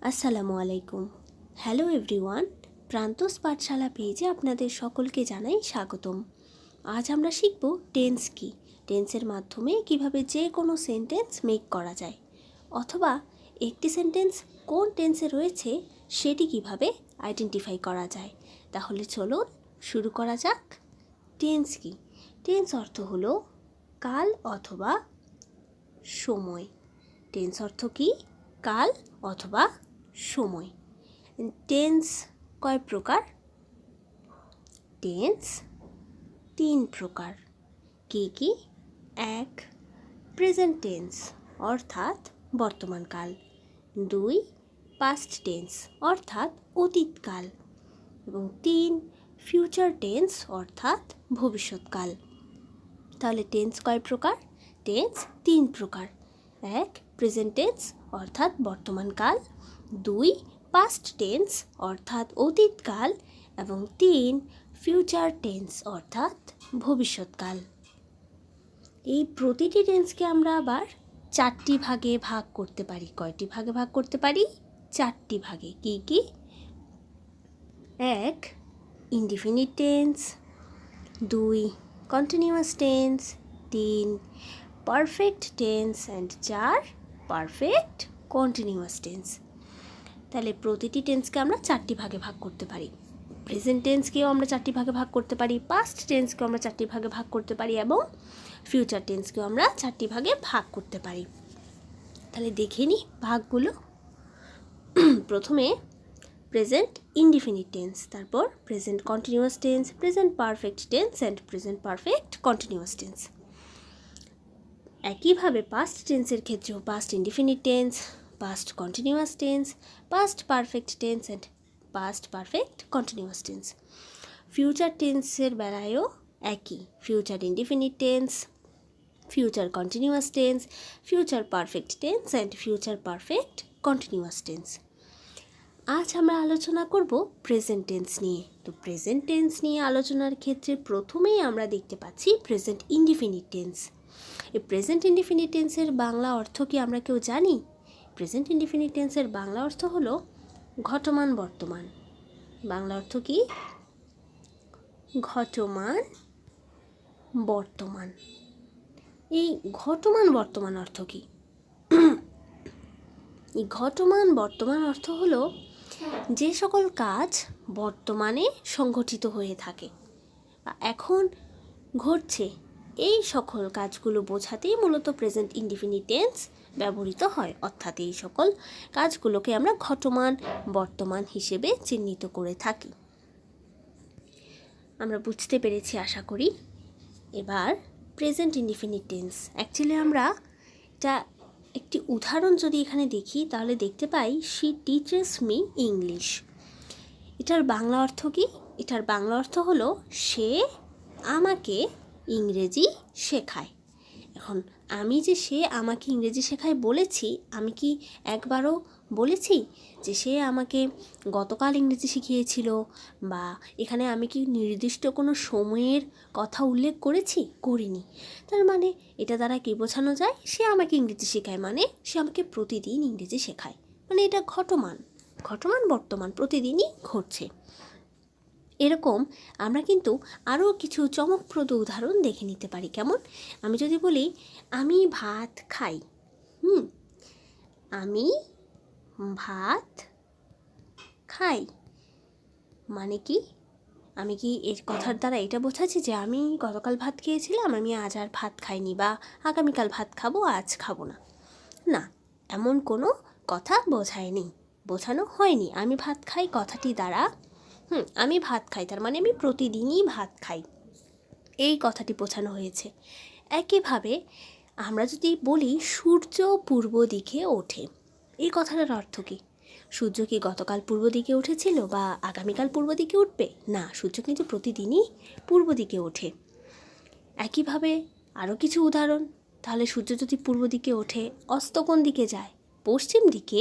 আসসালামু আলাইকুম। Hello everyone, প্রান্তস পাঠশালা পেজে আপনাদের সকলকে জানাই স্বাগতম। আজ আমরা শিখব টেন্স কি, টেন্সের মাধ্যমে কিভাবে যে কোনো সেন্টেন্স মেক করা যায়, অথবা একটি সেন্টেন্স কোন টেন্সে রয়েছে সেটি কিভাবে আইডেন্টিফাই করা যায়। তাহলে চলুন শুরু করা যাক। টেন্স কি? টেন্স অর্থ হলো কাল অথবা সময়। টেন্স অর্থ কি? কাল অথবা সময়। টেন্স কয় প্রকার? টেন্স 3 প্রকার। কি কি? 1. প্রেজেন্ট টেন্স অর্থাৎ বর্তমানকাল। 2. পাস্ট টেন্স অর্থাৎ অতীতকাল। এবং 3. ফিউচার টেন্স অর্থাৎ ভবিষ্যৎকাল। তাহলে টেন্স কয় প্রকার? টেন্স 3 প্রকার। 1. প্রেজেন্ট টেন্স অর্থাৎ বর্তমানকাল। 2. পাস্ট টেন্স অর্থাৎ অতীতকাল। এবং 3. ফিউচার টেন্স অর্থাৎ ভবিষ্যৎকাল। এই প্রতিটি টেন্সকে আমরা আবার 4টি ভাগে ভাগ করতে পারি। কয়টি ভাগে ভাগ করতে পারি? 4টি ভাগে। কি কি? 1. Indefinite tense. 2. Continuous tense. 3. Perfect tense and 4. Perfect continuous tense. তাহলে প্রতিটি টেন্সকে আমরা 4টি ভাগে ভাগ করতে পারি। প্রেজেন্ট টেন্সকেও আমরা 4টি ভাগে ভাগ করতে পারি, পাস্ট টেন্সকেও আমরা 4টি ভাগে ভাগ করতে পারি, এবং ফিউচার টেন্সকেও আমরা 4টি ভাগে ভাগ করতে পারি। তাহলে দেখে নিই ভাগগুলো। প্রথমে প্রেজেন্ট ইনডিফিনিট টেন্স, তারপর present continuous tense, present perfect tense and present perfect continuous tense. একইভাবে পাস্ট টেন্সের ক্ষেত্রেও past indefinite tense, past continuous tense, past perfect tense and past perfect continuous tense. Future টেন্সের বেলায়ও একই, future indefinite tense, future continuous tense, future perfect tense and future perfect continuous tense. আজ আমরা আলোচনা করব present tense নিয়ে। তো present tense নিয়ে আলোচনার ক্ষেত্রে প্রথমেই আমরা দেখতে পাচ্ছি প্রেজেন্ট ইনডিফিনিট টেন্স। এই প্রেজেন্ট ইনডিফিনিট টেন্সের বাংলা অর্থ কি আমরা কেউ জানি? প্রেজেন্ট ইনডিফিনিট টেন্সের বাংলা অর্থ হলো ঘটমান বর্তমান। বাংলা অর্থ কি? ঘটমান বর্তমান। এই ঘটমান বর্তমান অর্থ কি? এই ঘটমান বর্তমান অর্থ হলো যে সকল কাজ বর্তমানে সংঘটিত হয়ে থাকে বা এখন ঘটছে, এই সকল কাজগুলো বোঝাতেই মূলত প্রেজেন্ট ইনডিফিনিট টেন্স ব্যবহৃত হয়। অর্থাৎ এই সকল কাজগুলোকে আমরা ঘটমান বর্তমান হিসেবে চিহ্নিত করে থাকি। আমরা বুঝতে পেরেছি আশা করি। এবার প্রেজেন্ট ইনডিফিনিট টেন্স, অ্যাকচুয়ালি আমরা এটা একটি উদাহরণ যদি এখানে দেখি তাহলে দেখতে পাই শি টিচেস মি ইংলিশ। এটার বাংলা অর্থ কি? এটার বাংলা অর্থ হলো সে আমাকে ইংরেজি শেখায়। এখন আমি যে সে আমাকে ইংরেজি শেখায় বলেছি, আমি কি একবারও বলেছি যে সে আমাকে গতকাল ইংরেজি শিখিয়েছিল, বা এখানে আমি কি নির্দিষ্ট কোনো সময়ের কথা উল্লেখ করেছি? করিনি। তার মানে এটা দ্বারা কি বোঝানো যায়? সে আমাকে ইংরেজি শেখায় মানে সে আমাকে প্রতিদিন ইংরেজি শেখায়। মানে এটা ঘটমান বর্তমান, প্রতিদিনই ঘটছে। এরকম আমরা কিন্তু আরও কিছু চমকপ্রদ উদাহরণ দেখে নিতে পারি। কেমন? আমি যদি বলি আমি ভাত খাই। আমি ভাত খাই মানে কি? আমি কি এর কথার দ্বারা এটা বোঝাচ্ছি যে আমি গতকাল ভাত খেয়েছিলাম, আমি আজ আর ভাত খাইনি, বা আগামীকাল ভাত খাবো, আজ খাবো না? না, এমন কোনো কথা বোঝানো হয়নি। আমি ভাত খাই কথাটি দ্বারা আমি ভাত খাই তার মানে আমি প্রতিদিনই ভাত খাই, এই কথাটি বোঝানো হয়েছে। একইভাবে আমরা যদি বলি সূর্য পূর্ব দিকে ওঠে, এই কথাটার অর্থ কি? সূর্য কি গতকাল পূর্ব দিকে উঠেছিল বা আগামীকাল পূর্ব দিকে উঠবে? না, সূর্য কিন্তু প্রতিদিনই পূর্ব দিকে ওঠে। একইভাবে আরও কিছু উদাহরণ, তাহলে সূর্য যদি পূর্ব দিকে ওঠে, অস্ত কোন দিকে যায়? পশ্চিম দিকে।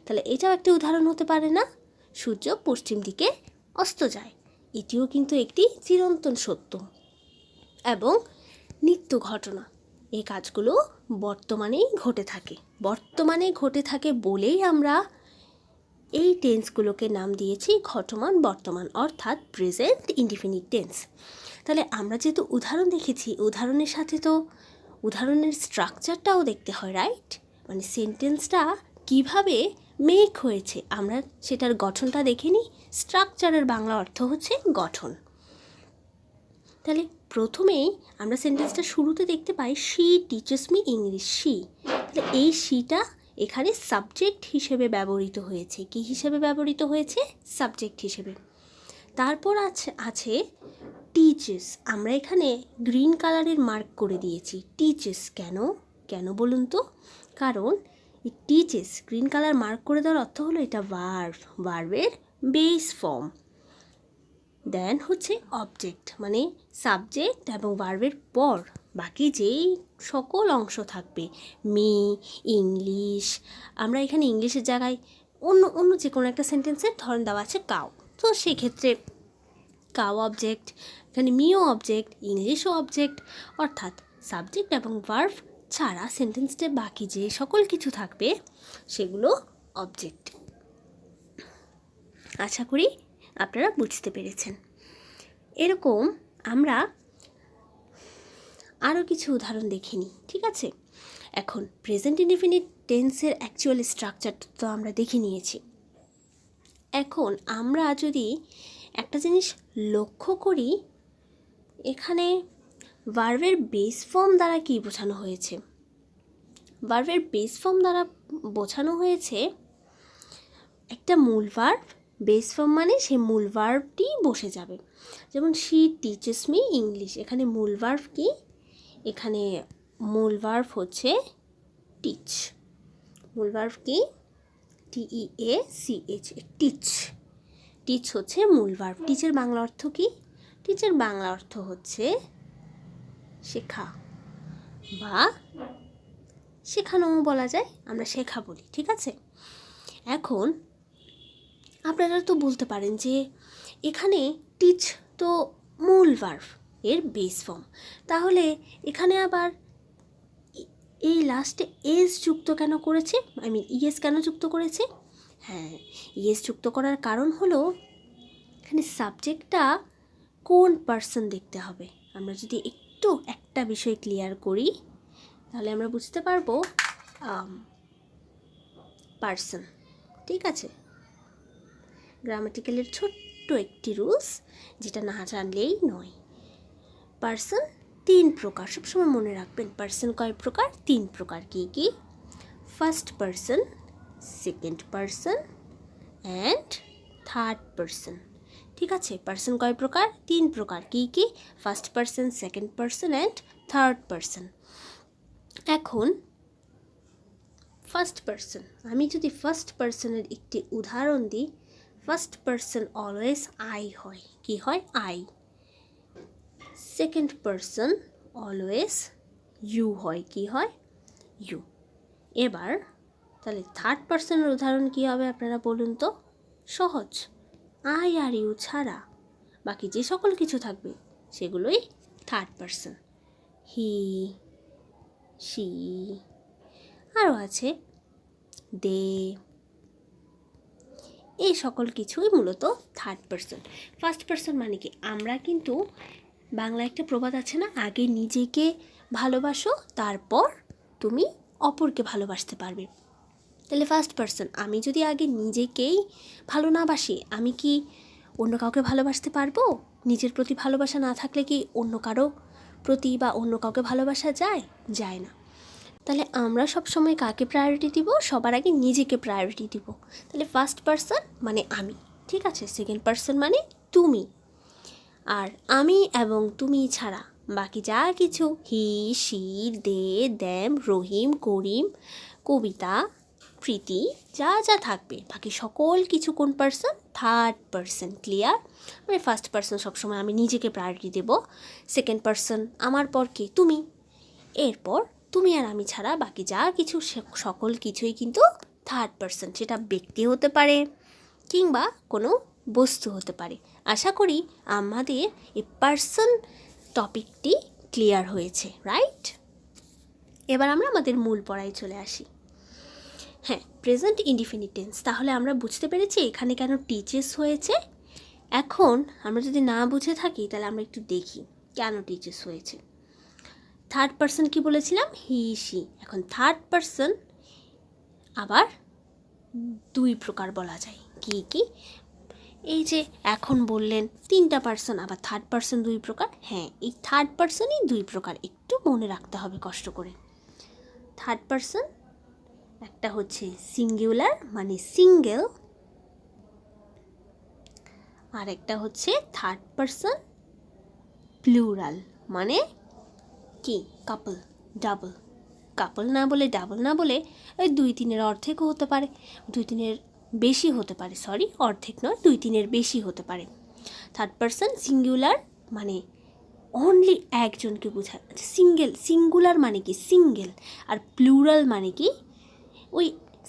তাহলে এটাও একটি উদাহরণ হতে পারে না? সূর্য পশ্চিম দিকে অস্ত যায়। এটিও কিন্তু একটি চিরন্তন সত্য এবং নিত্য ঘটনা। এই কাজগুলো বর্তমানে ঘটে থাকে বলেই আমরা এই টেন্সগুলোকে নাম দিয়েছি ঘটমান বর্তমান, অর্থাৎ প্রেজেন্ট ইনডিফিনিট টেন্স। তাহলে আমরা যেহেতু উদাহরণ দেখেছি, উদাহরণের সাথে তো উদাহরণের স্ট্রাকচারটাও দেখতে হয়, রাইট? মানে সেন্টেন্সটা কিভাবে মেক হয়েছে আমরা সেটার গঠনটা দেখে নিই। স্ট্রাকচারের বাংলা অর্থ হচ্ছে গঠন। তাহলে প্রথমেই আমরা সেন্টেন্সটা শুরুতে দেখতে পাই she teaches me English. She, তাহলে এই শিটা এখানে সাবজেক্ট হিসেবে ব্যবহৃত হয়েছে। কি হিসেবে ব্যবহৃত হয়েছে? সাবজেক্ট হিসেবে। তারপর আছে টিচার্স। আমরা এখানে গ্রিন কালারের মার্ক করে দিয়েছি টিচার্স। কেন বলুন তো? কারণ এই টিচার্স গ্রিন কালার মার্ক করে দেওয়ার অর্থ হলো এটা ভার্বের বেস ফর্ম। দেন হচ্ছে অবজেক্ট, মানে সাবজেক্ট এবং ভার্বের পর বাকি যেই সকল অংশ থাকবে, মি, ইংলিশ। আমরা এখানে ইংলিশের জায়গায় অন্য যে কোনো একটা সেন্টেন্সের ধরন দেওয়া আছে কাউ, তো সেক্ষেত্রে কাউ অবজেক্ট, এখানে মিও অবজেক্ট, ইংলিশও অবজেক্ট, অর্থাৎ সাবজেক্ট এবং ভার্ব ছাড়া সেন্টেন্সটা বাকি যে সকল কিছু থাকবে সেগুলো অবজেক্ট। আশা করি আপনারা বুঝতে পেরেছেন। এরকম আমরা আরও কিছু উদাহরণ দেখে নিই, ঠিক আছে? এখন প্রেজেন্ট ইনডিফিনিট টেন্সের অ্যাকচুয়াল স্ট্রাকচার তো আমরা দেখে নিয়েছি। এখন আমরা যদি একটা জিনিস লক্ষ্য করি, এখানে ভার্বের বেস ফর্ম দ্বারা কি বোঝানো হয়েছে? ভার্বের বেস ফর্ম দ্বারা বোঝানো হয়েছে একটা মূল ভার্ব। বেস ফর্ম মানে সেই মূল ভার্বটি বসে যাবে। যেমন শি টিচার্স মি ইংলিশ, এখানে মূল ভার্ব কি? এখানে মূল ভার্ব হচ্ছে টিচ। মূল ভার্ব কি? TEACH, teach. টিচ হচ্ছে মূল ভার্ব। টিচের বাংলা অর্থ কি? টিচের বাংলা অর্থ হচ্ছে শেখা বা শেখানো বলা যায়, আমরা শেখা বলি, ঠিক আছে? এখন আপনারা তো বলতে পারেন যে এখানে টিচ তো মূল ভার্ব এর বেস ফর্ম, তাহলে এখানে আবার এই লাস্টে এস যুক্ত কেন করেছে? ইএস কেন যুক্ত করেছে? হ্যাঁ, ইএস যুক্ত করার কারণ হলো এখানে সাবজেক্টটা কোন পার্সন দেখতে হবে। আমরা যদি একটু একটা বিষয় ক্লিয়ার করি তাহলে আমরা বুঝতে পারবো পার্সন, ঠিক আছে? গ্রামাটিক্যালের ছোট্ট একটি রুলস, যেটা না জানলেই নয়। পার্সন 3 প্রকার, সবসময় মনে রাখবেন। পার্সন কয় প্রকার? 3 প্রকার। কি? First person, second person and third person, ঠিক আছে? পার্সন কয় প্রকার? 3 প্রকার। কি? First person, second person and third person. এখন ফার্স্ট পার্সন, আমি যদি ফার্স্ট পার্সনের একটি উদাহরণ দিই, ফার্স্ট পার্সন অলওয়েজ আই হয়। কি হয়? I. Second person always you হয়। কি হয়? ইউ। এবার তাহলে থার্ড পার্সনের উদাহরণ কী হবে আপনারা বলুন তো? সহজ, আই আর ইউ ছাড়া বাকি যে সকল কিছু থাকবে সেগুলোই থার্ড পার্সন। হি, শি, আরও আছে দে, এই সকল কিছুই মূলত থার্ড পার্সন। ফার্স্ট পার্সন মানে কি? আমরা কিন্তু বাংলা একটা প্রবাদ আছে না, আগে নিজেকে ভালোবাসো তারপর তুমি অপরকে ভালোবাসতে পারবে। তাহলে ফার্স্ট পার্সন, আমি যদি আগে নিজেকেই ভালো না বাসি, আমি কি অন্য কাউকে ভালোবাসতে পারবো? নিজের প্রতি ভালোবাসা না থাকলে কি অন্য কারো প্রতি বা অন্য কাউকে ভালোবাসা যায় না। তাহলে আমরা সব সময় কাকে প্রায়োরিটি দিব? সবার আগে নিজেকে প্রায়োরিটি দিব। তাহলে ফার্স্ট পার্সন মানে আমি, ঠিক আছে? সেকেন্ড পার্সন মানে তুমি। আর আমি এবং তুমি ছাড়া বাকি যা কিছু, হি, শি, দে, দ্যাম, রহিম, করিম, কবিতা, প্রীতি, যা থাকবে বাকি সকল কিছু কোন পার্সন? Third person. ক্লিয়ার? মানে ফার্স্ট পার্সন সবসময় আমি নিজেকে প্রায়োরিটি দেব, সেকেন্ড পার্সন আমার পর কে? তুমি, এরপর তুমি আর আমি ছাড়া বাকি যা কিছু সকল কিছুই কিন্তু থার্ড পার্সন। সেটা ব্যক্তি হতে পারে কিংবা কোনো বস্তু হতে পারে। আশা করি আমাদের এই পার্সন টপিকটি ক্লিয়ার হয়েছে, রাইট? এবার আমরা আমাদের মূল পড়ায় চলে আসি। হ্যাঁ, প্রেজেন্ট ইনডিফিনিট টেন্স। তাহলে আমরা বুঝতে পেরেছি এখানে কেন টিচেস হয়েছে। এখন আমরা যদি না বুঝে থাকি তাহলে আমরা একটু দেখি কেন টিচেস হয়েছে। থার্ড পারসন কি বলেছিলাম, হি সি। এখন থার্ড পারসন আবার দুই প্রকার বলা যায়। কি কি? এই যে এখন বললেন তিনটা পার্সন, আবার থার্ড পার্সন দুই প্রকার। হ্যাঁ, এই থার্ড পার্সনই দুই প্রকার, একটু মনে রাখতে হবে কষ্ট করে। থার্ড পার্সন একটা হচ্ছে সিঙ্গুলার মানে সিঙ্গেল, আর একটা হচ্ছে থার্ড পার্সন প্লুরাল মানে কি, কাপল, ডাবল। কাপল না বলে, ডাবল না বলে ওই দুই তিনের অর্ধেকও হতে পারে, দুই তিনের বেশি হতে পারে, সরি অর্ধেক নয়, দুই তিনের বেশি হতে পারে। থার্ড পারসন সিঙ্গুলার মানে অনলি একজনকে বোঝায়। সিঙ্গুলার মানে কি, সিঙ্গেল। আর প্লুরাল মানে কি, ওই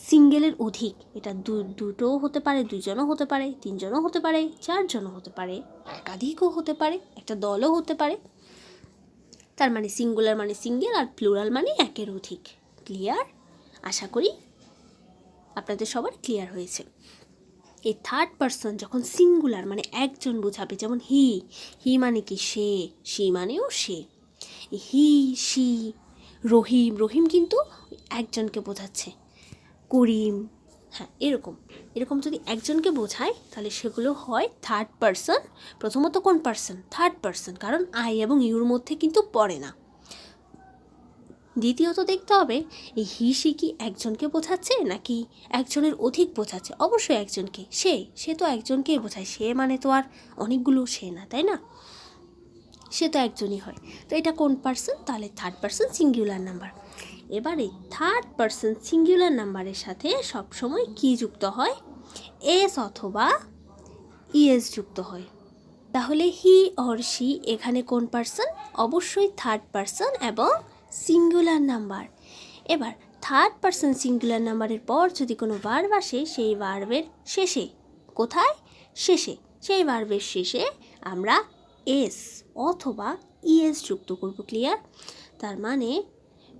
সিঙ্গেলের অধিক। এটা দুটোও হতে পারে, দুজনও হতে পারে, তিনজনও হতে পারে, চারজনও হতে পারে, একাধিকও হতে পারে, একটা দলও হতে পারে। তার মানে সিঙ্গুলার মানে সিঙ্গেল, আর প্লুরাল মানে একের অধিক। ক্লিয়ার? আশা করি আপনাদের সবার ক্লিয়ার হয়েছে। এই থার্ড পারসন যখন সিঙ্গুলার মানে একজন বোঝাবে, যেমন হি মানে কি সে, সি মানেও সে। হি সি, রহিম কিন্তু একজনকে বোঝাচ্ছে, করিম, হ্যাঁ এরকম যদি একজনকে বোঝায় তাহলে সেগুলো হয় থার্ড পারসন। প্রথমত কোন পারসন? থার্ড পারসন, কারণ আই এবং ইউর মধ্যে কিন্তু পড়ে না। দ্বিতীয়ত দেখতে হবে এই হি সি কি একজনকে বোঝাচ্ছে নাকি একজনের অধিক বোঝাচ্ছে। অবশ্যই একজনকে, সে তো একজনকেই বোঝায়, সে মানে তো আর অনেকগুলো সে না, তাই না? সে তো একজনই হয়। তো এটা কোন পারসন? তাহলে থার্ড পারসন সিঙ্গুলার নাম্বার। এবারে থার্ড পারসন সিঙ্গুলার নাম্বারের সাথে সবসময় কি যুক্ত হয়? এস অথবা ইএস যুক্ত হয়। তাহলে হি অর সি এখানে কোন পারসন? অবশ্যই থার্ড পারসন এবং সিঙ্গুলার নাম্বার। এবার থার্ড পারসন সিঙ্গুলার নাম্বারের পর যদি কোনো ভার্ব আসে, সেই ভার্বের শেষে, কোথায়? শেষে, সেই ভার্বের শেষে আমরা এস অথবা ইএস যুক্ত করব। ক্লিয়ার? তার মানে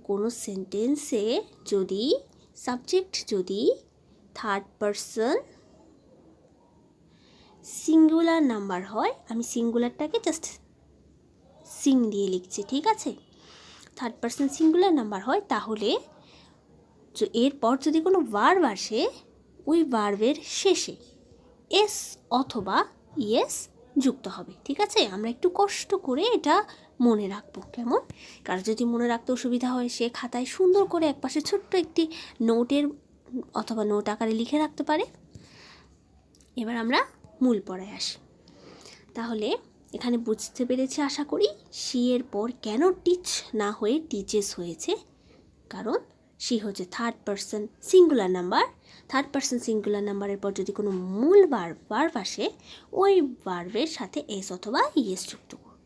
কোনো সেন্টেন্সে যদি সাবজেক্ট যদি থার্ড পারসন সিঙ্গুলার নাম্বার হয়, আমি সিঙ্গুলারটাকে জাস্ট সিং দিয়ে লিখছি, ঠিক আছে? থার্ড পারসন সিঙ্গুলার নাম্বার হয়, তাহলে এরপর যদি কোনো ভার্ব আসে, ওই ভার্বের শেষে এস অথবা ইএস যুক্ত হবে। ঠিক আছে? আমরা একটু কষ্ট করে এটা মনে রাখবো। কেমন? কারণ যদি মনে রাখতে অসুবিধা হয়, সে খাতায় সুন্দর করে একপাশে ছোট্ট একটি নোটের অথবা নোট আকারে লিখে রাখতে পারে। এবার আমরা মূল পড়ায় আসি। তাহলে এখানে বুঝতে পেরেছি আশা করি সি এর পর কেন টিচ না হয়ে টিচেস হয়েছে। কারণ সি হচ্ছে third person singular number. Third person singular নাম্বারের পর যদি কোনো মূল ভার্ব আসে, ওই ভার্বের সাথে এস অথবা ইএস যুক্ত করব।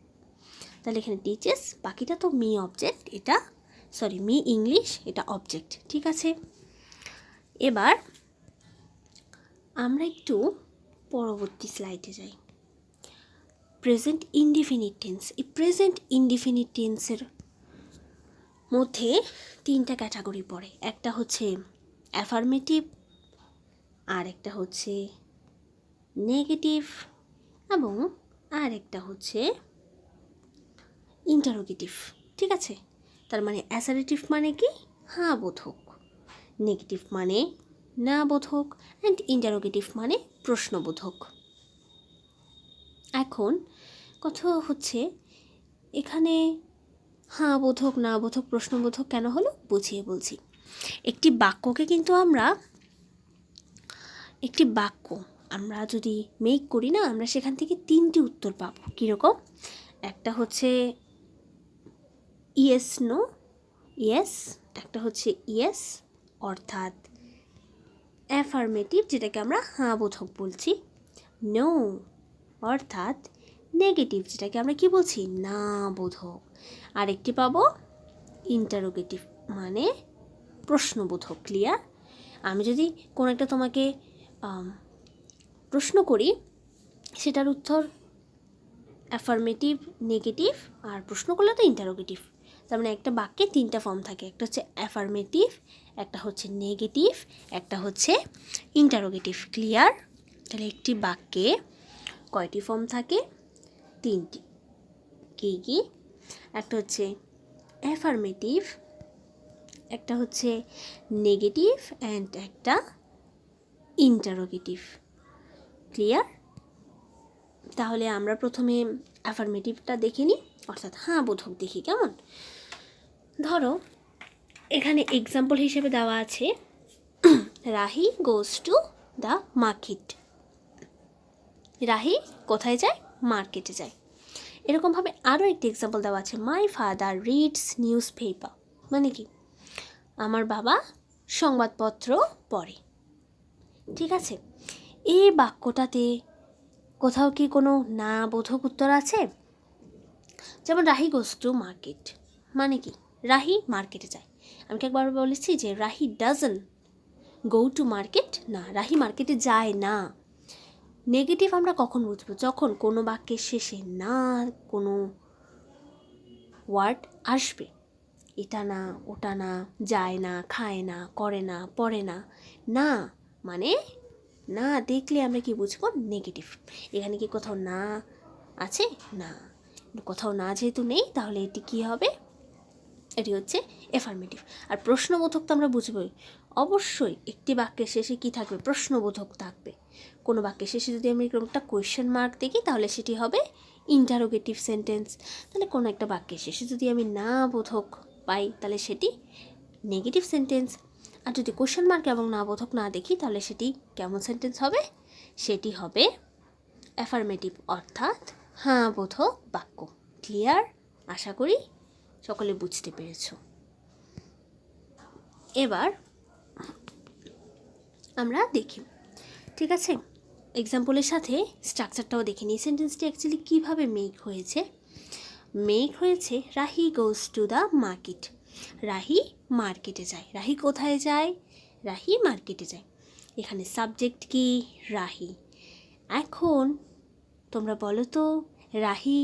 তাহলে এখানে টিচেস, বাকিটা তো মি অবজেক্ট, এটা মি ইংলিশ, এটা অবজেক্ট। ঠিক আছে? এবার আমরা একটু পরবর্তী স্লাইডে যাই। Present indefinite tense. এই প্রেজেন্ট ইনডিফিনিট টেন্সের মধ্যে তিনটা ক্যাটাগরি পড়ে। একটা হচ্ছে অ্যাফার্মেটিভ, আর একটা হচ্ছে নেগেটিভ, এবং আর একটা হচ্ছে ইন্টারোগেটিভ। ঠিক আছে? তার মানে অ্যাসারেটিভ মানে কি? হ্যাঁ বোধক। নেগেটিভ মানে না বোধক, অ্যান্ড ইন্টারোগেটিভ মানে প্রশ্নবোধক। এখন কথা হচ্ছে এখানে হ্যাঁ বোধক, না বোধক, প্রশ্নবোধক কেন হলো বুঝিয়ে বলছি। একটি বাক্য আমরা যদি মেক করি না, আমরা সেখান থেকে তিনটি উত্তর পাবো। কীরকম? একটা হচ্ছে ইয়েস নো, ইয়েস, একটা হচ্ছে ইয়েস অর্থাৎ অ্যাফার্মেটিভ, যেটাকে আমরা হ্যাঁ বোধক বলছি, নো অর্থাৎ নেগেটিভ, যেটাকে আমরা কি বলছি? না বোধক। আরেকটি পাবো ইন্টারোগেটিভ মানে প্রশ্নবোধক। ক্লিয়ার? আমি যদি কোনো একটা তোমাকে প্রশ্ন করি, সেটার উত্তর অ্যাফার্মেটিভ, নেগেটিভ, আর প্রশ্ন করলে তো ইন্টারোগেটিভ। তার মানে একটা বাক্যে 3টা ফর্ম থাকে, একটা হচ্ছে অ্যাফার্মেটিভ, একটা হচ্ছে নেগেটিভ, একটা হচ্ছে ইন্টারোগেটিভ। ক্লিয়ার? তাহলে একটি বাক্যে কয়টি ফর্ম থাকে? 3টি। কী কী? একটা হচ্ছে অ্যাফার্মেটিভ, একটা হচ্ছে নেগেটিভ অ্যান্ড একটা ইন্টারোগেটিভ। ক্লিয়ার? তাহলে আমরা প্রথমে অ্যাফার্মেটিভটা দেখে নিই, অর্থাৎ হ্যাঁ বোধক দেখি। কেমন? ধরো এখানে এক্সাম্পল হিসেবে দেওয়া আছে Rahi goes to the market. Rahi কোথায় যায়? মার্কেটে যায়। এরকমভাবে আরও একটি এক্সাম্পল দেওয়া আছে, my father reads news paper. মানে কি? আমার বাবা সংবাদপত্র পড়ে। ঠিক আছে, এই বাক্যটাতে কোথাও কি কোনো না বোধক উত্তর আছে? যেমন রাহি গোজ টু মার্কেট, মানে কি? রাহি মার্কেটে যায়। আমি কি একবার বলেছি যে Rahi doesn't go to market? না, রাহি মার্কেটে যায় না। নেগেটিভ আমরা কখন বুঝবো? যখন কোনো বাক্যের শেষে না কোনো ওয়ার্ড আসবে। এটা না, ওটা না, যায় না, খায় না, করে না, পড়ে না। না মানে না দেখলে আমরা কি বুঝবো? নেগেটিভ। এখানে কি কোথাও না আছে? না, কোথাও না যেহেতু নেই, তাহলে এটি কি হবে? এটি হচ্ছে এফার্মেটিভ। আর প্রশ্নবোধক তো আমরা বুঝবই, অবশ্যই একটি বাক্যের শেষে কি থাকবে? প্রশ্নবোধক থাকবে। কোনো বাক্যের শেষে যদি আমি এরকম একটা কোয়েশ্চেন মার্ক দেখি, তাহলে সেটি হবে ইন্টারোগেটিভ সেন্টেন্স। তাহলে কোনো একটা বাক্যের শেষে যদি আমি না বোধক পাই, তাহলে সেটি নেগেটিভ সেন্টেন্স। আর যদি কোয়েশ্চেন মার্ক এবং না বোধক না দেখি, তাহলে সেটি কেমন সেন্টেন্স হবে? সেটি হবে অ্যাফার্মেটিভ, অর্থাৎ হ্যাঁ বোধক বাক্য। ক্লিয়ার? আশা করি সকলে বুঝতে পেরেছ। এবার আমরা দেখি, ঠিক আছে, এক্সাম্পলের সাথে স্ট্রাকচারটাও দেখে নিই। সেন্টেন্সটি অ্যাকচুয়ালি কীভাবে মেক হয়েছে? মেক হয়েছে Rahi goes to the market. Rahi মার্কেটে যায়। রাহি কোথায় যায়? রাহি মার্কেটে যায়। এখানে সাবজেক্ট কি? রাহি। এখন তোমরা বলো তো, রাহি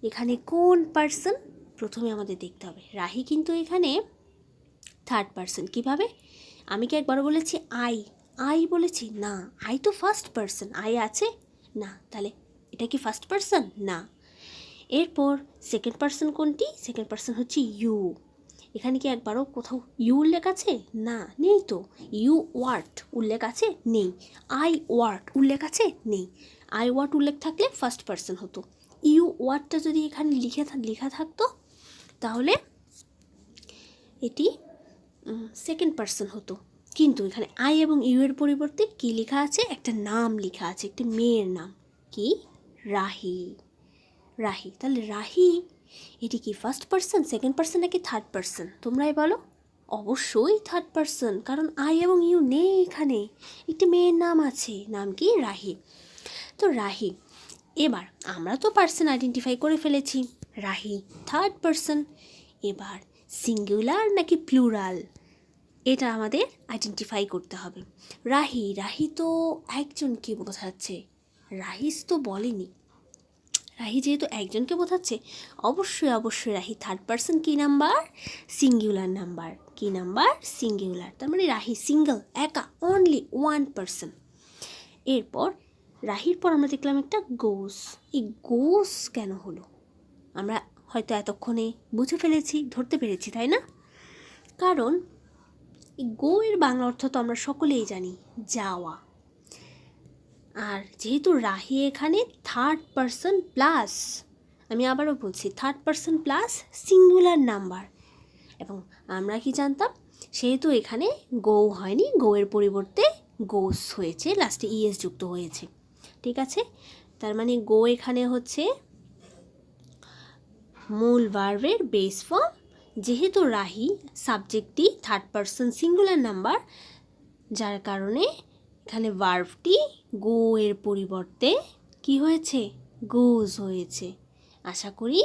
এখানে কোন পার্সন? প্রথমে আমাদের দেখতে হবে রাহি কিন্তু এখানে থার্ড পার্সন। কীভাবে? আমি কি একবারও বলেছি আই বলেছি? না, আই তো ফার্স্ট পার্সন। আই আছে না, তাহলে এটা কি ফার্স্ট পার্সন? না। এরপর সেকেন্ড পার্সন কোনটি? সেকেন্ড পার্সন হচ্ছে ইউ। এখানে কি একবারও কোথাও ইউ উল্লেখ আছে? না, নেই তো। ইউ ওয়ার্ড উল্লেখ আছে? নেই। আই ওয়ার্ড উল্লেখ আছে? নেই। আই ওয়ার্ড উল্লেখ থাকলে ফার্স্ট পার্সন হতো। ইউ ওয়ার্ডটা যদি এখানে লেখা থাকতো, তাহলে এটি সেকেন্ড পার্সন হতো। কিন্তু এখানে আই এবং ইউ এর পরিবর্তে কি লেখা আছে? একটা নাম লেখা আছে, একটা মেয়ের নাম। কি? রাহি। রাহি। তাহলে রাহি এটি কি ফার্স্ট পার্সন, সেকেন্ড পার্সন নাকি থার্ড পার্সন? তোমরাই বলো। অবশ্যই থার্ড পার্সন, কারণ আই এবং ইউ নেই এখানে, একটি মেয়ের নাম আছে, নাম কি? রাহি। তো রাহি। এবার আমরা তো পার্সন আইডেন্টিফাই করে ফেলেছি, রাহি থার্ড পার্সন। এবার সিঙ্গুলার নাকি প্লুরাল, এটা আমাদের আইডেন্টিফাই করতে হবে। রাহি তো একজনকে বোঝাচ্ছে, রাহিস তো বলেনি। রাহি যেহেতু একজনকে বোঝাচ্ছে, অবশ্যই রাহি থার্ড পার্সন। কি নাম্বার? Singular number. কি নাম্বার? সিঙ্গুলার। তার মানে রাহি সিঙ্গেল, একা, অনলি ওয়ান পার্সন। এরপর রাহির পর আমরা দেখলাম একটা গোস। এই গোস কেন হলো? আমরা হয়তো এতক্ষণে বুঝে ফেলেছি, ধরতে পেরেছি, তাই না? কারণ এই গো এর বাংলা অর্থ তো আমরা সকলেই জানি, যাওয়া। আর যেহেতু রাহি এখানে থার্ড পার্সন প্লাস, আমি আবারও বলছি, third person plus singular number, এবং আমরা কি জানতাম, সেহেতু এখানে গো হয়নি, গো এর পরিবর্তে গোস হয়েছে, লাস্টে ইএস যুক্ত হয়েছে। ঠিক আছে, তার মানে গো এখানে হচ্ছে মূল ভার্বের বেস ফর্ম। যেহেতু রাহি সাবজেক্টটি থার্ড পার্সন সিঙ্গুলার নাম্বার, যার কারণে এখানে ভার্বটি গো এর পরিবর্তে কি হয়েছে? গোজ হয়েছে। আশা করি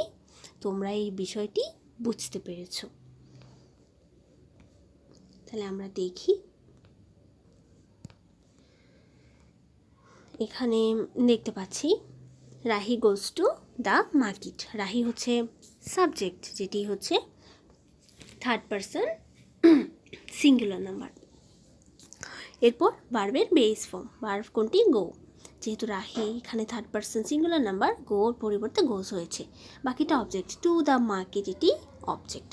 তোমরা এই বিষয়টি বুঝতে পেরেছ। তাহলে আমরা দেখি, এখানে দেখতে পাচ্ছি Rahi goes to the market. Rahi হচ্ছে সাবজেক্ট, যেটি হচ্ছে থার্ড পারসন সিঙ্গুলার নাম্বার। এরপর ভার্বের বেস ফর্ম, ভার্ব কোনটি? গো। যেহেতু রাহি এখানে থার্ড পারসন সিঙ্গুলার নাম্বার, গোর পরিবর্তে গোস হয়েছে। বাকিটা অবজেক্ট। টু দ্য মার্কেট, এটি অবজেক্ট।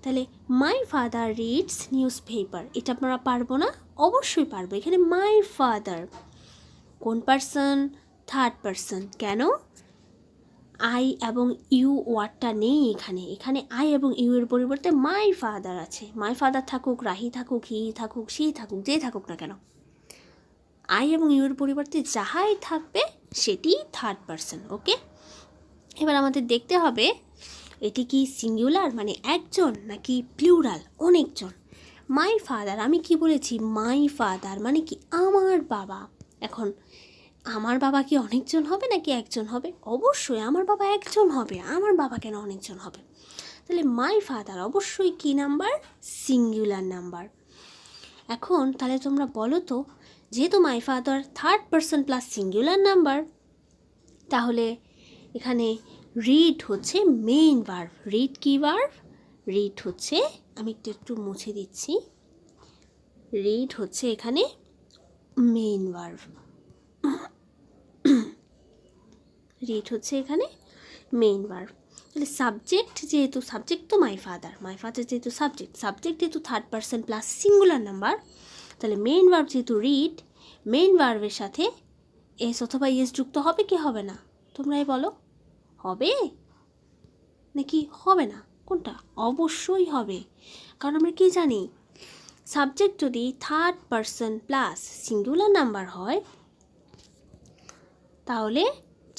তাহলে my father reads news paper, এটা আমরা পারবো না? অবশ্যই পারবো। এখানে মাই ফাদার কোন পারসন? Third person. কেন? আই এবং ইউ ওয়ার্ডটা নেই এখানে। এখানে আই এবং ইউ এর পরিবর্তে মাই ফাদার আছে। মাই ফাদার থাকুক, রাহি থাকুক, হি থাকুক, সে থাকুক, যে থাকুক না কেন, আই এবং ইউ এর পরিবর্তে যাহাই থাকবে সেটি থার্ড পারসন। ওকে, এবার আমাদের দেখতে হবে এটি কি সিঙ্গুলার মানে একজন, নাকি প্লুরাল অনেকজন। মাই ফাদার, আমি কি বলেছি? মাই ফাদার মানে কি? আমার বাবা। এখন আমার বাবা কি অনেকজন হবে নাকি একজন হবে? অবশ্যই আমার বাবা একজন হবে। আমার বাবা কেন অনেকজন হবে? তাহলে মাই ফাদার অবশ্যই কি নাম্বার? Singular number. এখন তাহলে তোমরা বলো তো, যেহেতু my father third person plus singular number, তাহলে এখানে রিড হচ্ছে মেইন ভার্ব। রিড কি ভার্ব? রিড হচ্ছে, আমি একটু মুছে দিচ্ছি, রিড হচ্ছে এখানে মেইন ভার্ব। রিড হচ্ছে এখানে মেইন ভার্ব। তাহলে সাবজেক্ট যেহেতু, সাবজেক্ট তো মাই ফাদার, মাই ফাদার যেহেতু সাবজেক্ট, সাবজেক্ট যেহেতু third person plus singular number, তাহলে মেইন ভার্ব যেহেতু রিড, মেইন ভার্বের সাথে এস অথবা ইয়েস যুক্ত হবে কি হবে না? তোমরাই বলো, হবে নাকি হবে না? কোনটা? অবশ্যই হবে। কারণ আমরা কি জানি, সাবজেক্ট যদি third person plus singular number হয়, তাহলে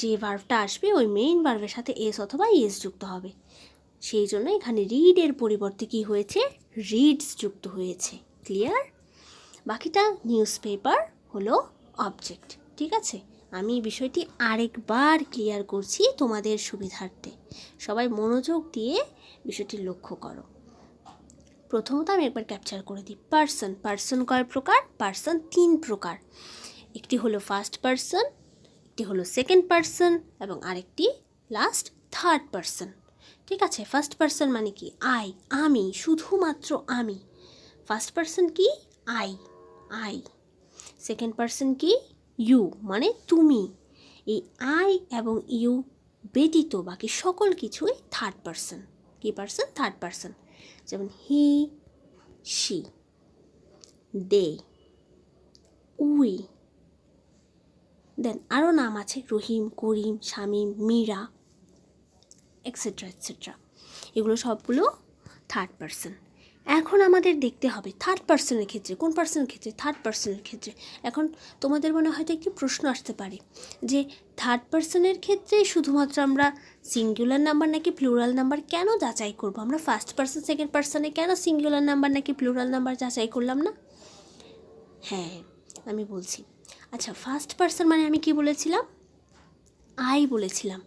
যে ভার্বটা আসবে ওই মেইন ভার্বের সাথে এস অথবা ইয়েস যুক্ত হবে। সেই জন্য এখানে রিডের পরিবর্তে কি হয়েছে? রিডস যুক্ত হয়েছে। ক্লিয়ার? বাকিটা নিউজ পেপার হলো অবজেক্ট। ঠিক আছে, আমি বিষয়টি আরেকবার ক্লিয়ার করছি তোমাদের সুবিধার্থে। সবাই মনোযোগ দিয়ে বিষয়টি লক্ষ্য করো। প্রথমত আমি একবার ক্যাপচার করে দিই। পার্সন, পার্সন কয় প্রকার? পার্সন তিন প্রকার। একটি হলো ফার্স্ট পার্সন, একটি হলো সেকেন্ড পার্সন এবং আরেকটি লাস্ট থার্ড পার্সন। ঠিক আছে, ফার্স্ট পার্সন মানে কি? আই, আমি, শুধুমাত্র আমি। ফার্স্ট পার্সন কি? I, I. সেকেন্ড পার্সন কি? ইউ, মানে তুমি। এই আই এবং ইউ ব্যতীত বাকি সকল কিছুই থার্ড পার্সন। কি পার্সন? Third person. যেমন হি, শি, দে, উই। দেন আরও নাম আছে, রহিম, করিম, শামীম, মীরা, এক্সেট্রা এক্সেট্রা। এগুলো সবগুলো থার্ড পার্সন। এখন আমাদের দেখতে হবে থার্ড পার্সনের ক্ষেত্রে, কোন পার্সনের ক্ষেত্রে? থার্ড পার্সনের ক্ষেত্রে। এখন তোমাদের মনে হয়তো একটি প্রশ্ন আসতে পারে যে থার্ড পার্সনের ক্ষেত্রে শুধুমাত্র আমরা সিঙ্গুলার নাম্বার নাকি প্লুরাল নাম্বার কেন যাচাই করব? আমরা ফার্স্ট পার্সন সেকেন্ড পার্সনে কেন সিঙ্গুলার নাম্বার নাকি প্লুরাল নাম্বার যাচাই করলাম না? হ্যাঁ, আমি বলছি। আচ্ছা, ফার্স্ট পার্সন মানে আমি কি বলেছিলাম? আই বলেছিলাম।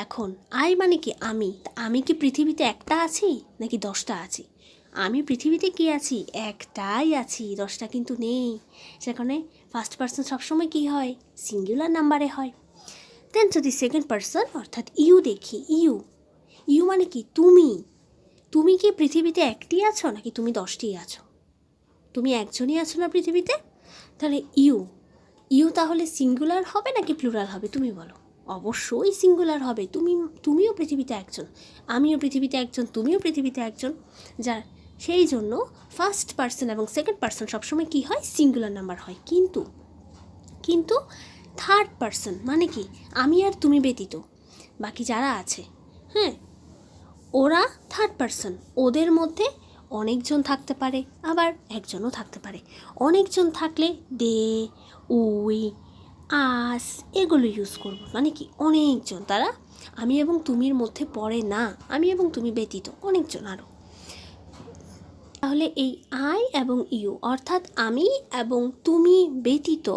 এখন আই মানে কি? আমি। আমি কি পৃথিবীতে একটা আছি নাকি 10টা আছি? আমি পৃথিবীতে কি আছি? একটাই আছি, 10টা কিন্তু নেই। সেখানে ফার্স্ট পার্সন সবসময় কি হয়? সিঙ্গুলার নাম্বারে হয়। দেন যদি সেকেন্ড পার্সন অর্থাৎ ইউ দেখি, ইউ, ইউ মানে কি? তুমি। তুমি কি পৃথিবীতে একটি আছো নাকি তুমি 10টি আছো? তুমি একজনই আছো না পৃথিবীতে? তাহলে ইউ, ইউ তাহলে সিঙ্গুলার হবে নাকি প্লুরাল হবে? তুমি বলো। অবশ্যই সিঙ্গুলার হবে। তুমিও পৃথিবীতে একজন, আমিও পৃথিবীতে একজন, তুমিও পৃথিবীতে একজন। যার সেই জন্য ফার্স্ট পার্সন এবং সেকেন্ড পার্সন সবসময় কী হয়? সিঙ্গুলার নাম্বার হয়। কিন্তু থার্ড পার্সন মানে কি? আমি আর তুমি ব্যতীত বাকি যারা আছে, হ্যাঁ, ওরা থার্ড পার্সন। ওদের মধ্যে অনেকজন থাকতে পারে, আবার একজনও থাকতে পারে। অনেকজন থাকলে দে, উই, আস এগুলো ইউজ করব। মানে কি? অনেকজন, তারা আমি এবং তুমির মধ্যে পড়ে না, আমি এবং তুমি ব্যতীত অনেকজন আরও। তাহলে এই আই এবং ইউ অর্থাৎ আমি এবং তুমি ব্যতীত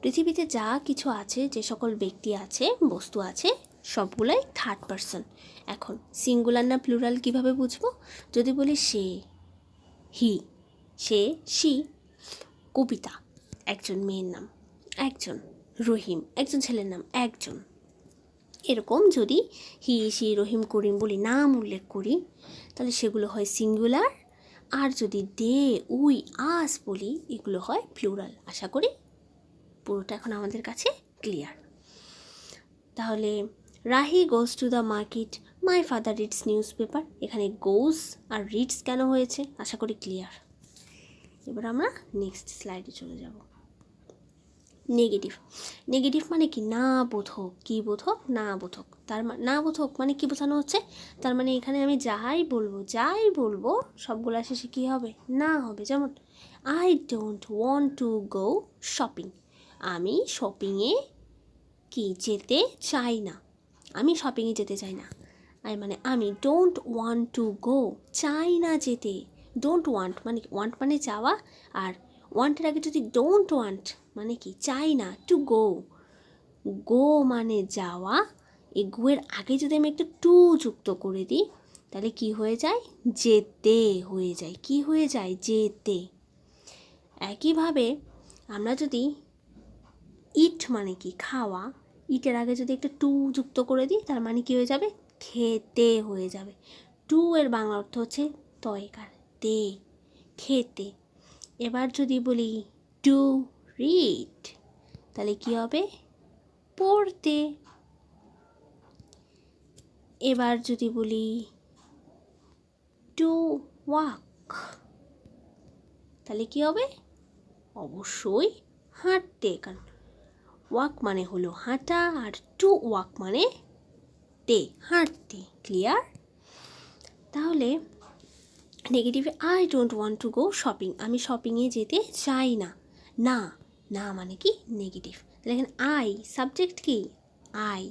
পৃথিবীতে যা কিছু আছে, যে সকল ব্যক্তি আছে, বস্তু আছে, সবগুলাই থার্ড পার্সন। এখন সিঙ্গুলার না প্লুরাল কিভাবে বুঝবো? যদি বলি সে, হি, সে, শি, কবিতা একজন মেয়ের নাম, একজন, রহিম একজন ছেলের নাম, একজন। এরকম যদি হি সি রহিম করিম বলি, নাম উল্লেখ করি, তাহলে সেগুলো হয় সিঙ্গুলার। আর যদি দে উই আস বলি, এগুলো হয় প্লুরাল। আশা করি পুরোটা এখন আমাদের কাছে ক্লিয়ার। তাহলে Rahi goes to the market, my father reads news paper, এখানে গোজ আর রিডস কেন হয়েছে আশা করি ক্লিয়ার। এবার আমরা নেক্সট স্লাইডে চলে যাব। নেগেটিভ। নেগেটিভ মানে কি? না বোধক। কী বোধক? না বোধক। না বোধক মানে কি বোঝানো হচ্ছে? তার মানে এখানে আমি যাই বলবো সবগুলো শেষে কী হবে? না হবে। যেমন I don't want to go shopping, আমি শপিংয়ে কি যেতে চাই না, আমি শপিংয়ে যেতে চাই না। মানে আমি ডোন্ট ওয়ান্ট টু গো, চাই না যেতে। ডোন্ট ওয়ান্ট মানে ওয়ান্ট মানে চাওয়া, আর ওয়ান্টের আগে যদি ডোন্ট ওয়ান্ট মানে কি? চাই না। টু গো, গো মানে যাওয়া, এই গোয়ের আগে যদি আমি একটু টু যুক্ত করে দিই তাহলে কি হয়ে যায়? যেতে হয়ে যায়। কি হয়ে যায়? যেতে। একইভাবে আমরা যদি ইট মানে কি? খাওয়া, ইটের আগে যদি একটু টু যুক্ত করে দিই তার মানে কি হয়ে যাবে? খেতে হয়ে যাবে। টু এর বাংলা অর্থ হচ্ছে তয়কার, তে, খেতে। এবার যদি বলি টু রিড, তাহলে কি হবে? পড়তে। এবার যদি বলি টু ওয়াক, তাহলে কি হবে? অবশ্যই হাঁটতে, কারণ ওয়াক মানে হলো হাঁটা, আর টু ওয়াক মানে তে, হাঁটতে। ক্লিয়ার? তাহলে নেগেটিভে I don't want to go shopping, আমি শপিংয়ে যেতে চাই না। না, না মানে কি? নেগেটিভ। তাহলে এখানে আই সাবজেক্ট কি? আই।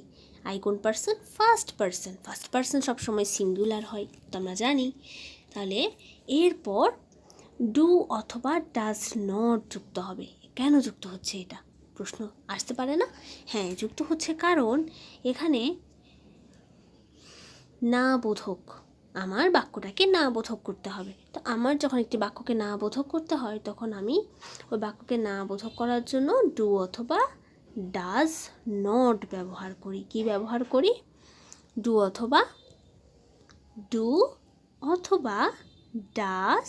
আই কোন person? First person. First person সবসময় সিঙ্গুলার হয়, তো আমরা জানি। তাহলে এরপর ডু অথবা ডাজ নট যুক্ত হবে। কেন যুক্ত হচ্ছে এটা প্রশ্ন আসতে পারে না? হ্যাঁ, যুক্ত হচ্ছে কারণ এখানে না বোধক, আমার বাক্যটাকে না বোধক করতে হবে। তো আমার যখন একটি বাক্যকে না বোধক করতে হয় তখন আমি ওই বাক্যকে না বোধক করার জন্য ডু অথবা ডাজ নট ব্যবহার করি। কি ব্যবহার করি? ডু অথবা ডাজ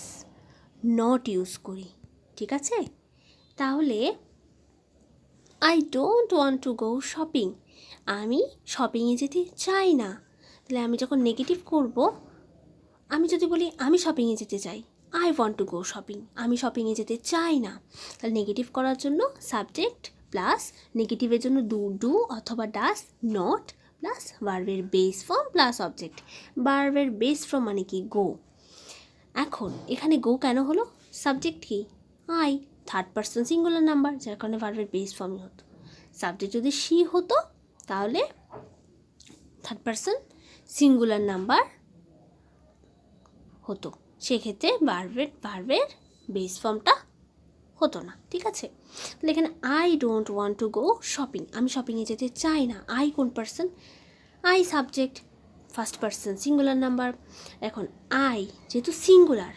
নট ইউজ করি। ঠিক আছে? তাহলে I don't want to go shopping, আমি শপিংয়ে যেতে চাই না। তাহলে আমি যখন নেগেটিভ করব, আমি যদি বলি আমি শপিংয়ে যেতে চাই, I want to go shopping, আমি শপিংয়ে যেতে চাই না, তাহলে নেগেটিভ করার জন্য সাবজেক্ট প্লাস নেগেটিভের জন্য ডু অথবা ডাস নট প্লাস ভার্বের বেস ফর্ম প্লাস অবজেক্ট। ভার্বের বেস ফর্ম মানে কি? গো। এখন এখানে গো কেন হলো? সাবজেক্ট কি? I, third person singular number, যার কারণে ভার্বের বেস ফর্মই হতো। সাবজেক্ট যদি শি হতো তাহলে থার্ড পার্সন সিঙ্গুলার নাম্বার হতো, সেক্ষেত্রে ভার্বের বেস ফর্মটা হতো না। ঠিক আছে? তাহলে এখানে I don't want to go shopping, আমি শপিংয়ে যেতে চাই না। আই কোন person? I subject, first person singular number. এখন আই যেহেতু সিঙ্গুলার,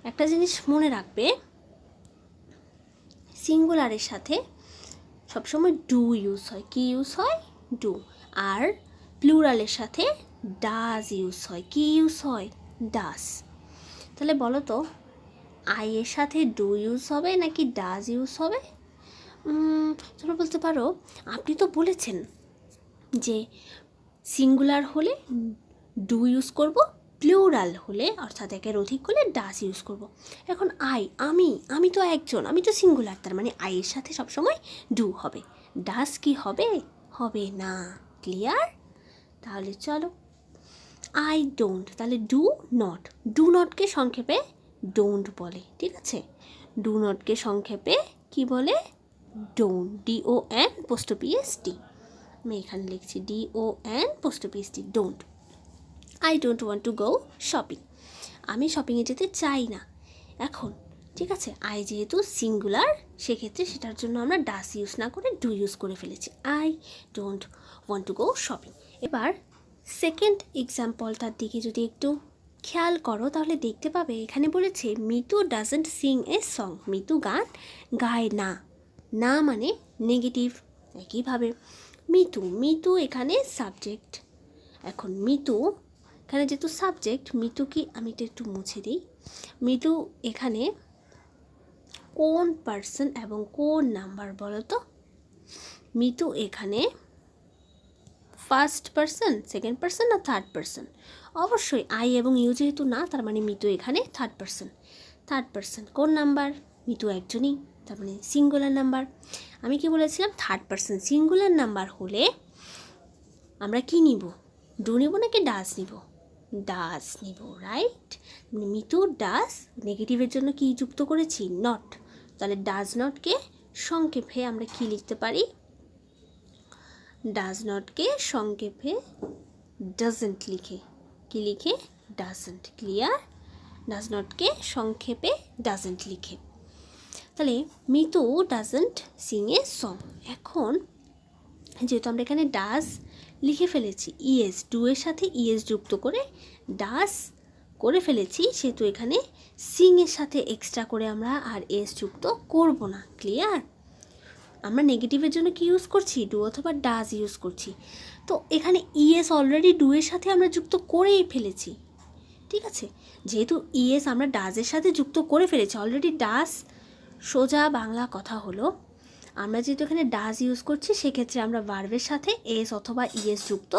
একটা জিনিস মনে রাখবে, সিঙ্গুলারের সাথে সবসময় ডু ইউজ হয়। কি ইউজ হয়? ডু। আর প্লুরালের সাথে ডাজ ইউজ হয়। কি ইউজ হয়? ডাজ। তাহলে বলো তো, আই এর সাথে ডু ইউজ হবে নাকি ডাজ ইউজ হবে? তোমরা বলতে পারো আপনি তো বলেছেন যে সিঙ্গুলার হলে ডু ইউজ করব, প্লুরাল হলে অর্থাৎ একের অধিক হলে ডাজ ইউজ করব। এখন আমি তো একজন, আমি তো সিঙ্গুলার, তার মানে আইয়ের সাথে সবসময় ডু হবে। ডাজ কি হবে? হবে না। ক্লিয়ার? তাহলে চলো, আই ডোন্ট, তাহলে ডু নটকে সংক্ষেপে ডোন্ট বলে। ঠিক আছে? ডু নটকে সংক্ষেপে কি বলে? ডোন্ট। DON''টি, আমি এখানে লিখছি DON''টি, don't. I don't want to go shopping, আমি শপিংয়ে যেতে চাই না। এখন ঠিক আছে, আই যেহেতু সিঙ্গুলার সেক্ষেত্রে সেটার জন্য আমরা ডাস ইউজ না করে ডু ইউজ করে ফেলেছি। I don't want to go shopping. এবার সেকেন্ড এক্সাম্পলটার দিকে যদি একটু খেয়াল করো তাহলে দেখতে পাবে এখানে বলেছে Mitu doesn't Singh a song, Mitu গান গায় না। না মানে নেগেটিভ। একইভাবে মিতু, মিতু এখানে সাবজেক্ট। এখন মিতু এখানে যেহেতু সাবজেক্ট, মিতু কি, আমি এটা একটু মুছে দিই। মিতু এখানে কোন পার্সন এবং কোন নাম্বার বলো তো? মিতু এখানে ফার্স্ট পার্সন, সেকেন্ড পার্সন না থার্ড পার্সন? অবশ্যই আই এবং ইউ যেহেতু না, তার মানে মিতু এখানে থার্ড পার্সন। থার্ড পার্সন কোন নাম্বার? মিতু একজনই, তার মানে সিঙ্গুলার নাম্বার। আমি কি বলেছিলাম? থার্ড পার্সন সিঙ্গুলার নাম্বার হলে আমরা কি নিব? ডু নিব নাকি ডাস নিব? ডাস নিব, রাইট? মিতু ডাস, নেগেটিভের জন্য কি যুক্ত করেছি? নট। তাহলে ডাজ নটকে সংক্ষেপে আমরা কি লিখতে পারি? ডাজ নটকে সংক্ষেপে ডাজেন্ট লিখে, কি লিখে? ডাজেন্ট। ক্লিয়ার? ডাজ নটকে সংক্ষেপে ডাজেন্ট লিখে। তাহলে Mitu doesn't Singh a song. এখন যেহেতু আমরা এখানে ডাজ লিখে ফেলেছি, ইএস, ডু এর সাথে ইএস যুক্ত করে ডাস করে ফেলেছি, সেহেতু এখানে সিং এর সাথে এক্সট্রা করে আমরা আর এস যুক্ত করব না। ক্লিয়ার? আমরা নেগেটিভের জন্য কি ইউজ করছি? ডু অথবা ডাজ ইউজ করছি। তো এখানে ইএস অলরেডি ডু এর সাথে আমরা যুক্ত করেই ফেলেছি, ঠিক আছে? যেহেতু ইএস আমরা ডাজের সাথে যুক্ত করে ফেলেছি অলরেডি, ডাজ সোজা বাংলা কথা হলো, আমরা যেহেতু এখানে ডাজ ইউজ করছি, সেক্ষেত্রে আমরা ভার্বের সাথে এস অথবা ইএস যুক্ত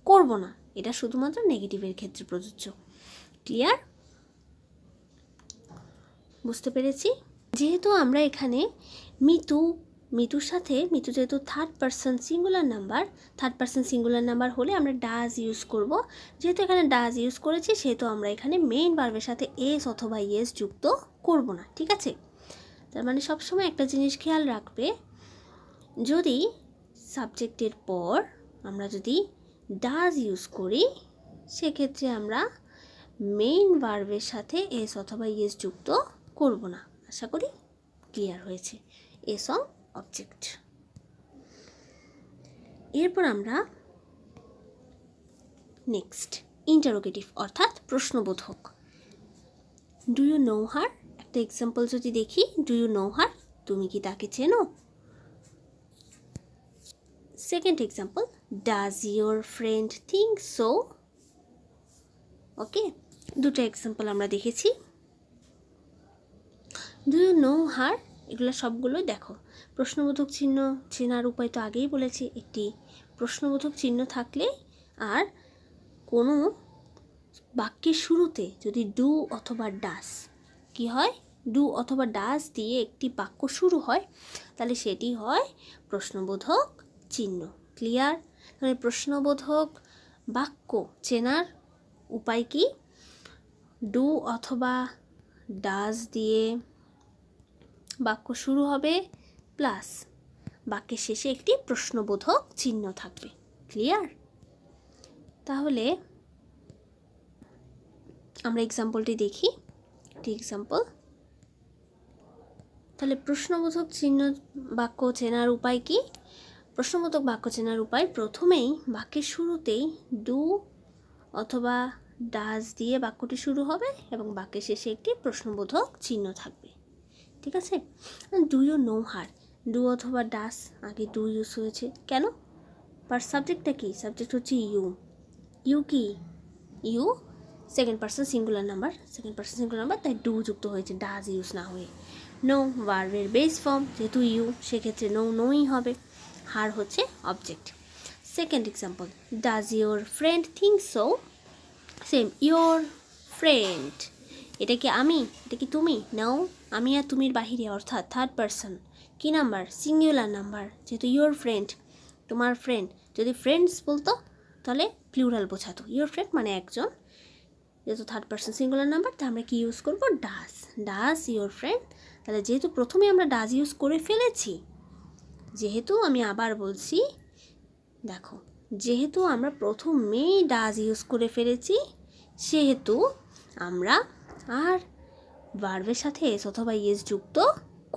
করব না। এটা শুধুমাত্র নেগেটিভের ক্ষেত্রে প্রযোজ্য। ক্লিয়ার? বুঝতে পেরেছি? যেহেতু আমরা এখানে মিতুর সাথে, মিতু যেহেতু third person singular number, third person singular number হলে আমরা ডাজ ইউজ করব। যেহেতু এখানে ডাজ ইউজ করেছি, সেহেতু আমরা এখানে মেইন ভার্বের সাথে এস অথবা ইএস যুক্ত করব না, ঠিক আছে? তার মানে সবসময় একটা জিনিস খেয়াল রাখবে, যদি সাবজেক্টের পর আমরা যদি ডাজ ইউজ করি, সেক্ষেত্রে আমরা মেইন ভার্বের সাথে এস অথবা ইএস যুক্ত করব না। আশা করি ক্লিয়ার হয়েছে। As on object. এরপর আমরা নেক্সট ইন্টারোগেটিভ অর্থাৎ প্রশ্নবোধক। Do you know her? একটা এক্সাম্পল যদি দেখি, ডু ইউ নো হার, তুমি কি তাকে চেনো? Second example, does your friend think so? Okay, দুটো এক্সাম্পল আমরা দেখেছি। ডু ইউ নো হার, এগুলো সবগুলো দেখো প্রশ্নবোধক চিহ্ন চেনার উপায় তো আগেই বলেছি। একটি প্রশ্নবোধক চিহ্ন থাকলে আর কোনো বাক্যের শুরুতে যদি ডু অথবা ডাস, কি হয়? ডু অথবা ডাস দিয়ে একটি বাক্য শুরু হয়, তাহলে সেটি হয় প্রশ্নবোধক চিহ্ন। ক্লিয়ার? তাহলে প্রশ্নবোধক বাক্য চেনার উপায় কি? ডু অথবা ডাস দিয়ে বাক্য শুরু হবে, প্লাস বাক্যের শেষে একটি প্রশ্নবোধক চিহ্ন থাকবে। ক্লিয়ার? তাহলে আমরা এক্সাম্পলটি দেখি। একটি এক্সাম্পল, তাহলে প্রশ্নবোধক চিহ্ন বাক্য চেনার উপায় কি? প্রশ্নবোধক বাক্য চেনার উপায়, প্রথমেই বাক্যের শুরুতেই ডু অথবা ডাজ দিয়ে বাক্যটি শুরু হবে এবং বাক্যের শেষে একটি প্রশ্নবোধক চিহ্ন থাকবে, ঠিক আছে? Do you know her, do অথবা ডাস, আগে ডু ইউজ হয়েছে কেন? বাট সাবজেক্টটা কি? সাবজেক্ট হচ্ছে ইউ। ইউ কি? You second person singular number, second person singular number, তাই ডু যুক্ত হয়েছে, ডাজ ইউজ না হয়ে। নো ভার্বের বেস ফর্ম, যেহেতু ইউ, সেক্ষেত্রে নো নোই হবে। হার হচ্ছে object. Second example, does your friend think so? Same, your friend, এটা কি আমি? এটা কি তুমি? নাও, আমি আর তুমির বাহিরে, অর্থাৎ থার্ড পার্সন। কি নাম্বার? সিঙ্গুলার নাম্বার, যেহেতু ইয়োর ফ্রেন্ড, তোমার ফ্রেন্ড। যদি ফ্রেন্ডস বলতো তাহলে প্লুরাল বোঝাতো, ইয়োর ফ্রেন্ড মানে একজন, যেহেতু থার্ড পার্সন সিঙ্গুলার নাম্বার, তা আমরা কি ইউজ করবো? ডাজ। Does your friend. তাহলে যেহেতু প্রথমে আমরা ডাজ ইউজ করে ফেলেছি, যেহেতু আমি আবার বলছি, দেখো, যেহেতু আমরা প্রথমেই ডাজ ইউজ করে ফেলেছি, সেহেতু আমরা আর ভার্বের সাথে এস অথবা ইএস যুক্ত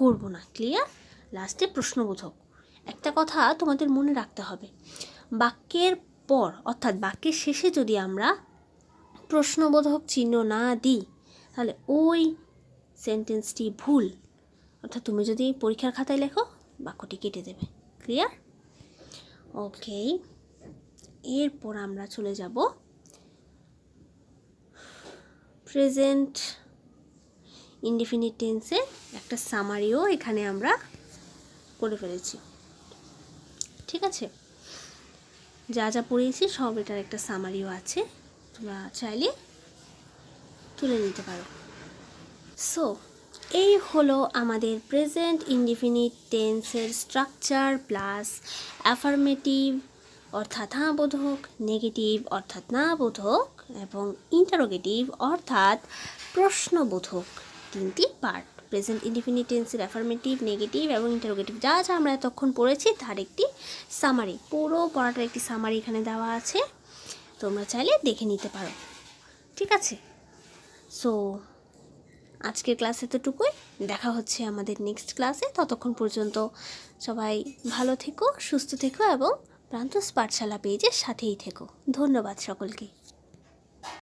করব না। ক্লিয়ার? লাস্টে প্রশ্নবোধক। একটা কথা তোমাদের মনে রাখতে হবে, বাক্যের পর অর্থাৎ বাক্যের শেষে যদি আমরা প্রশ্নবোধক চিহ্ন না দিই, তাহলে ওই সেন্টেন্সটি ভুল। অর্থাৎ তুমি যদি পরীক্ষার খাতায় লেখো, বাক্যটি কেটে দেবে। ক্লিয়ার? ওকে, এরপর আমরা চলে যাব প্রেজেন্ট ইনডিফিনিট টেন্সের একটা সামারিও এখানে আমরা করে ফেলেছি। ঠিক আছে, যা যা পড়িয়েছি সব এটার একটা সামারিও আছে, তোমরা চাইলে তুলে নিতে পারো। সো এই হলো আমাদের প্রেজেন্ট ইনডিফিনিট টেন্সের স্ট্রাকচার প্লাস অ্যাফার্মেটিভ অর্থাৎ হ্যাঁ বোধক, নেগেটিভ অর্থাৎ না বোধক এবং ইন্টারোগেটিভ অর্থাৎ প্রশ্নবোধক তিনটি পার্ট। প্রেজেন্ট ইনডিফিনিট টেন্সের অ্যাফার্মেটিভ, নেগেটিভ এবং ইন্টারোগেটিভ যা যা আমরা এতক্ষণ পড়েছি তার একটি সামারি, পুরো পড়াটার একটি সামারি এখানে দেওয়া আছে, তোমরা চাইলে দেখে নিতে পারো। ঠিক আছে, সো আজকের ক্লাস এতটুকুই, দেখা হচ্ছে আমাদের নেক্সট ক্লাসে। ততক্ষণ পর্যন্ত সবাই ভালো থেকো, সুস্থ থেকো এবং প্রান্তস পাঠশালা পেজের সাথেই থেকো। ধন্যবাদ সকলকে।